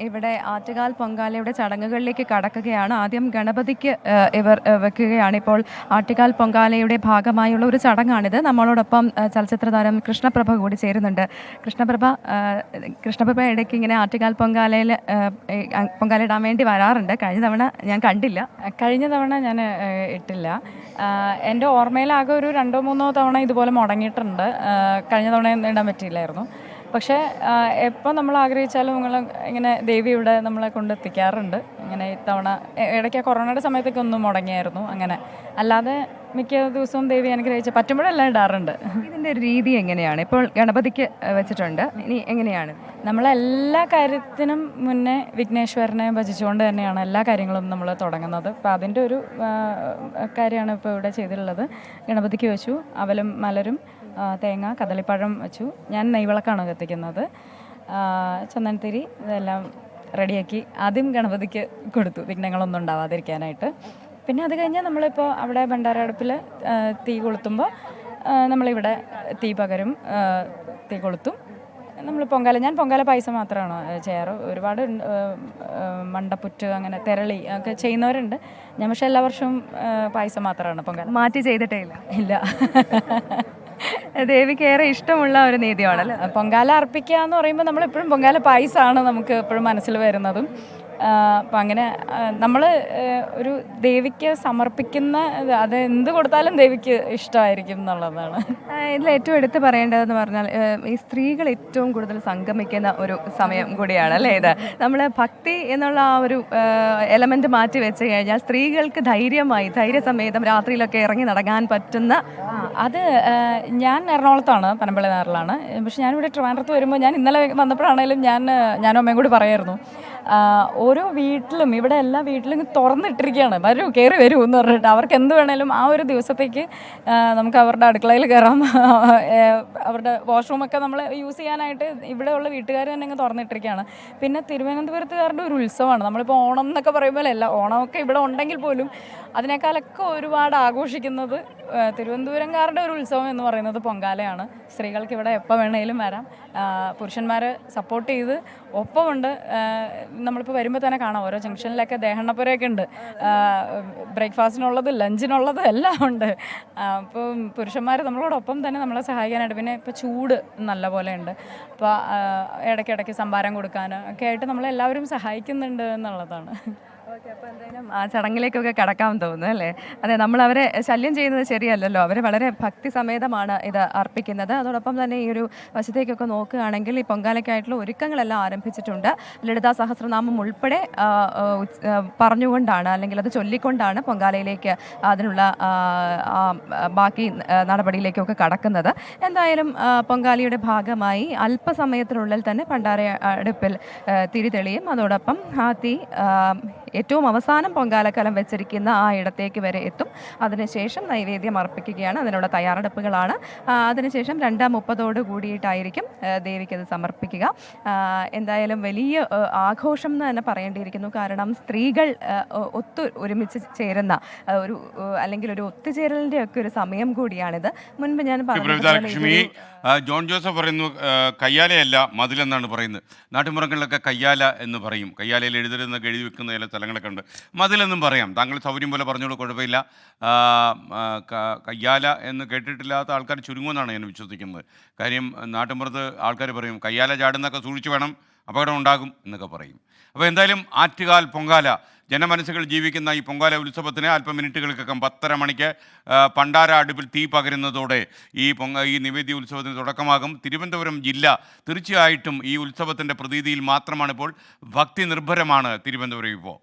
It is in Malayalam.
ഇവിടെ ആറ്റുകാൽ പൊങ്കാലയുടെ ചടങ്ങുകളിലേക്ക് കടക്കുകയാണ്. ആദ്യം ഗണപതിക്ക് ഇവർ വെക്കുകയാണ്. ഇപ്പോൾ ആറ്റുകാൽ പൊങ്കാലയുടെ ഭാഗമായുള്ള ഒരു ചടങ്ങാണിത്. നമ്മളോടൊപ്പം ചലച്ചിത്ര താരം കൃഷ്ണപ്രഭ കൂടി ചേരുന്നുണ്ട്. കൃഷ്ണപ്രഭ ഇടയ്ക്ക് ഇങ്ങനെ ആറ്റുകാൽ പൊങ്കാലയിൽ പൊങ്കാല ഇടാൻ വേണ്ടി വരാറുണ്ട്. കഴിഞ്ഞ തവണ ഞാൻ കണ്ടില്ല. കഴിഞ്ഞ തവണ ഞാൻ ഇട്ടില്ല. എൻ്റെ ഓർമ്മയിലാകെ ഒരു 2-3 തവണ ഇതുപോലെ മുടങ്ങിയിട്ടുണ്ട്. കഴിഞ്ഞ തവണ ഇടാൻ പറ്റിയില്ലായിരുന്നു. പക്ഷേ എപ്പോൾ നമ്മൾ ആഗ്രഹിച്ചാലും ഇങ്ങനെ ദേവി ഇവിടെ നമ്മളെ കൊണ്ടെത്തിക്കാറുണ്ട്. ഇങ്ങനെ ഇത്തവണ ഇടയ്ക്ക് കൊറോണയുടെ സമയത്തൊക്കെ ഒന്ന് മുടങ്ങിയായിരുന്നു. അങ്ങനെ അല്ലാതെ മിക്ക ദിവസവും ദേവി അനുഗ്രഹിച്ച് പറ്റുമ്പോഴെല്ലാം ഇടാറുണ്ട്. ഇതിൻ്റെ രീതി എങ്ങനെയാണ്? ഇപ്പോൾ ഗണപതിക്ക് വെച്ചിട്ടുണ്ട്, ഇനി എങ്ങനെയാണ്? നമ്മളെല്ലാ കാര്യത്തിനും മുന്നേ വിഘ്നേശ്വരനെ ഭജിച്ചുകൊണ്ട് തന്നെയാണ് എല്ലാ കാര്യങ്ങളും നമ്മൾ തുടങ്ങുന്നത്. അപ്പോൾ അതിൻ്റെ ഒരു കാര്യമാണ് ഇപ്പോൾ ഇവിടെ ചെയ്തിട്ടുള്ളത്. ഗണപതിക്ക് വെച്ചു, അവലും മലരും തേങ്ങ കദളിപ്പഴം വെച്ചു. ഞാൻ നെയ്വിളക്കാണ് കത്തിക്കുന്നത്. ചന്ദനത്തിരി ഇതെല്ലാം റെഡിയാക്കി ആദ്യം ഗണപതിക്ക് കൊടുത്തു, വിഘ്നങ്ങളൊന്നും ഉണ്ടാവാതിരിക്കാനായിട്ട്. പിന്നെ അത് കഴിഞ്ഞാൽ നമ്മളിപ്പോൾ അവിടെ ഭണ്ഡാര അടുപ്പിൽ തീ കൊളുത്തുമ്പോൾ നമ്മളിവിടെ തീ പകരും, തീ കൊളുത്തും. നമ്മൾ ഞാൻ പൊങ്കാല പായസം മാത്രമാണ് ചെയ്യാറ്. ഒരുപാട് മണ്ടപ്പുറ്റ് അങ്ങനെ തെരളി ഒക്കെ ചെയ്യുന്നവരുണ്ട്. ഞാൻ പക്ഷേ എല്ലാ വർഷവും പായസം മാത്രമാണ് പൊങ്കാല. മാറ്റി ചെയ്തിട്ടേ ഇല്ല. ദേവിക്ക് ഏറെ ഇഷ്ടമുള്ള ഒരു നീതിയാണല്ലോ പൊങ്കാല അർപ്പിക്കുക എന്ന് പറയുമ്പോൾ നമ്മളെപ്പോഴും പൊങ്കാല പായസമാണ് നമുക്ക് എപ്പോഴും മനസ്സിൽ വരുന്നതും. അപ്പം അങ്ങനെ നമ്മൾ ഒരു ദേവിക്ക് സമർപ്പിക്കുന്ന അത് എന്ത് കൊടുത്താലും ദേവിക്ക് ഇഷ്ടമായിരിക്കും എന്നുള്ളതാണ്. ഇതിൽ ഏറ്റവും എടുത്ത് പറയേണ്ടതെന്ന് പറഞ്ഞാൽ ഈ സ്ത്രീകൾ ഏറ്റവും കൂടുതൽ സംഗമിക്കുന്ന ഒരു സമയം കൂടിയാണ് അല്ലേ ഇത്. നമ്മൾ ഭക്തി എന്നുള്ള ആ ഒരു എലമെന്റ് മാറ്റി വെച്ച് കഴിഞ്ഞാൽ സ്ത്രീകൾക്ക് ധൈര്യസമേതം രാത്രിയിലൊക്കെ ഇറങ്ങി നടക്കാൻ പറ്റുന്ന അത് ഞാൻ എറണാകുളത്താണ്, പനമ്പള്ളിനാറിലാണ്. പക്ഷെ ഞാനിവിടെ ട്രിവാൻഡ്രത്ത് വരുമ്പോൾ ഞാൻ ഇന്നലെ വന്നപ്പോഴാണേലും ഞാനും അമ്മയും കൂടി പറയായിരുന്നു, ഓരോ വീട്ടിലും ഇവിടെ എല്ലാ വീട്ടിലും തുറന്നിട്ടിരിക്കുകയാണ്, കയറി വരൂ എന്ന് പറഞ്ഞിട്ട്. അവർക്ക് എന്ത് വേണേലും ആ ഒരു ദിവസത്തേക്ക് നമുക്ക് അവരുടെ അടുക്കളയിൽ കയറാം, അവരുടെ വാഷ്റൂമൊക്കെ നമ്മൾ യൂസ് ചെയ്യാനായിട്ട് ഇവിടെയുള്ള വീട്ടുകാർ തന്നെ അങ്ങ് തുറന്നിട്ടിരിക്കുകയാണ്. പിന്നെ തിരുവനന്തപുരത്തുകാരുടെ ഒരു ഉത്സവമാണ്. നമ്മളിപ്പോൾ ഓണം എന്നൊക്കെ പറയുമ്പോൾ ഓണമൊക്കെ ഇവിടെ ഉണ്ടെങ്കിൽ പോലും അതിനേക്കാളൊക്കെ ഒരുപാട് ആഘോഷിക്കുന്നത് തിരുവനന്തപുരംകാരുടെ ഒരു ഉത്സവം എന്ന് പറയുന്നത് പൊങ്കാലയാണ്. സ്ത്രീകൾക്ക് ഇവിടെ എപ്പോൾ വേണേലും വരാം, പുരുഷന്മാരെ സപ്പോർട്ട് ചെയ്ത് ഒപ്പമുണ്ട്. നമ്മളിപ്പോൾ വരുമ്പോൾ തന്നെ കാണാം, ഓരോ ജംഗ്ഷനിലൊക്കെ ദേഹണ്ണപ്പുരയൊക്കെ ഉണ്ട്, ബ്രേക്ക്ഫാസ്റ്റിനുള്ളത് ലഞ്ചിനുള്ളത് എല്ലാം ഉണ്ട്. അപ്പോൾ പുരുഷന്മാർ നമ്മളോടൊപ്പം തന്നെ നമ്മളെ സഹായിക്കാനായിട്ട്. പിന്നെ ഇപ്പോൾ ചൂട് നല്ല പോലെ ഉണ്ട്, അപ്പോൾ ഇടയ്ക്കിടയ്ക്ക് സംഭാരം കൊടുക്കാൻ ഒക്കെ ആയിട്ട് നമ്മളെല്ലാവരും സഹായിക്കുന്നുണ്ട് എന്നുള്ളതാണ്. അപ്പോൾ എന്തായാലും ആ ചടങ്ങിലേക്കൊക്കെ കടക്കാമെന്ന് തോന്നുന്നു അല്ലേ? അതെ, നമ്മൾ അവരെ ശല്യം ചെയ്യുന്നത് ശരിയല്ലല്ലോ. അവർ വളരെ ഭക്തി സമേതമാണ് ഇത് അർപ്പിക്കുന്നത്. അതോടൊപ്പം തന്നെ ഈ ഒരു വശത്തേക്കൊക്കെ നോക്കുകയാണെങ്കിൽ ഈ പൊങ്കാലയ്ക്കായിട്ടുള്ള ഒരുക്കങ്ങളെല്ലാം ആരംഭിച്ചിട്ടുണ്ട്. ലളിതാ സഹസ്രനാമം ഉൾപ്പെടെ പറഞ്ഞുകൊണ്ടാണ്, അല്ലെങ്കിൽ അത് ചൊല്ലിക്കൊണ്ടാണ് പൊങ്കാലയിലേക്ക് അതിനുള്ള ബാക്കി നടപടിയിലേക്കൊക്കെ കടക്കുന്നത്. എന്തായാലും പൊങ്കാലയുടെ ഭാഗമായി അല്പസമയത്തിനുള്ളിൽ തന്നെ ഭണ്ഡാര അടുപ്പിൽ തിരി തെളിയും. അതോടൊപ്പം ആ തീ ഏറ്റവും അവസാനം പൊങ്കാലക്കലം വെച്ചിരിക്കുന്ന ആ ഇടത്തേക്ക് വരെ എത്തും. അതിനുശേഷം നൈവേദ്യം അർപ്പിക്കുകയാണ്. അതിനുള്ള തയ്യാറെടുപ്പുകളാണ്. അതിനുശേഷം 2:30 കൂടിയിട്ടായിരിക്കും ദേവിക്കത് സമർപ്പിക്കുക. എന്തായാലും വലിയ ആഘോഷം എന്ന് തന്നെ പറയേണ്ടിയിരിക്കുന്നു. കാരണം സ്ത്രീകൾ ഒരുമിച്ച് ചേരുന്ന ഒരു അല്ലെങ്കിൽ ഒരു ഒത്തുചേരലിൻ്റെ ഒക്കെ ഒരു സമയം കൂടിയാണിത്. മുൻപ് ഞാൻ പറഞ്ഞു, ജോൺ ജോസഫ് പറയുന്നു കയ്യാലയല്ല മതിലെന്നാണ് പറയുന്നത്. നാട്ടുമ്പുറങ്ങളിലൊക്കെ കയ്യാല എന്ന് പറയും. കയ്യാലയിൽ എഴുതരുന്നൊക്കെ എഴുതി വെക്കുന്ന ചില സ്ഥലങ്ങളൊക്കെ ഉണ്ട്. മതിലെന്നും പറയാം. താങ്കൾ സൗകര്യം പോലെ പറഞ്ഞോളൂ, കുഴപ്പമില്ല. കയ്യാല എന്ന് കേട്ടിട്ടില്ലാത്ത ആൾക്കാർ ചുരുങ്ങുമെന്നാണ് ഞാൻ വിശ്വസിക്കുന്നത്. കാര്യം നാട്ടുമ്പുറത്ത് ആൾക്കാർ പറയും കയ്യാല ചാടുന്നൊക്കെ സൂക്ഷിച്ചു വേണം, അപകടം ഉണ്ടാകും എന്നൊക്കെ പറയും. അപ്പോൾ എന്തായാലും ആറ്റുകാൽ പൊങ്കാല, ജനമനസ്സുകൾ ജീവിക്കുന്ന ഈ പൊങ്കാല ഉത്സവത്തിന് അല്പം മിനിറ്റുകൾക്കകം 10:30 മണിക്ക് ഭണ്ഡാര അടുപ്പിൽ തീ പകരുന്നതോടെ ഈ നിവേദ്യ ഉത്സവത്തിന് തുടക്കമാകും. തിരുവനന്തപുരം ജില്ല തീർച്ചയായിട്ടും ഈ ഉത്സവത്തിൻ്റെ പ്രതീതിയിൽ മാത്രമാണിപ്പോൾ. ഭക്തി നിർഭരമാണ് തിരുവനന്തപുരം ഇപ്പോൾ.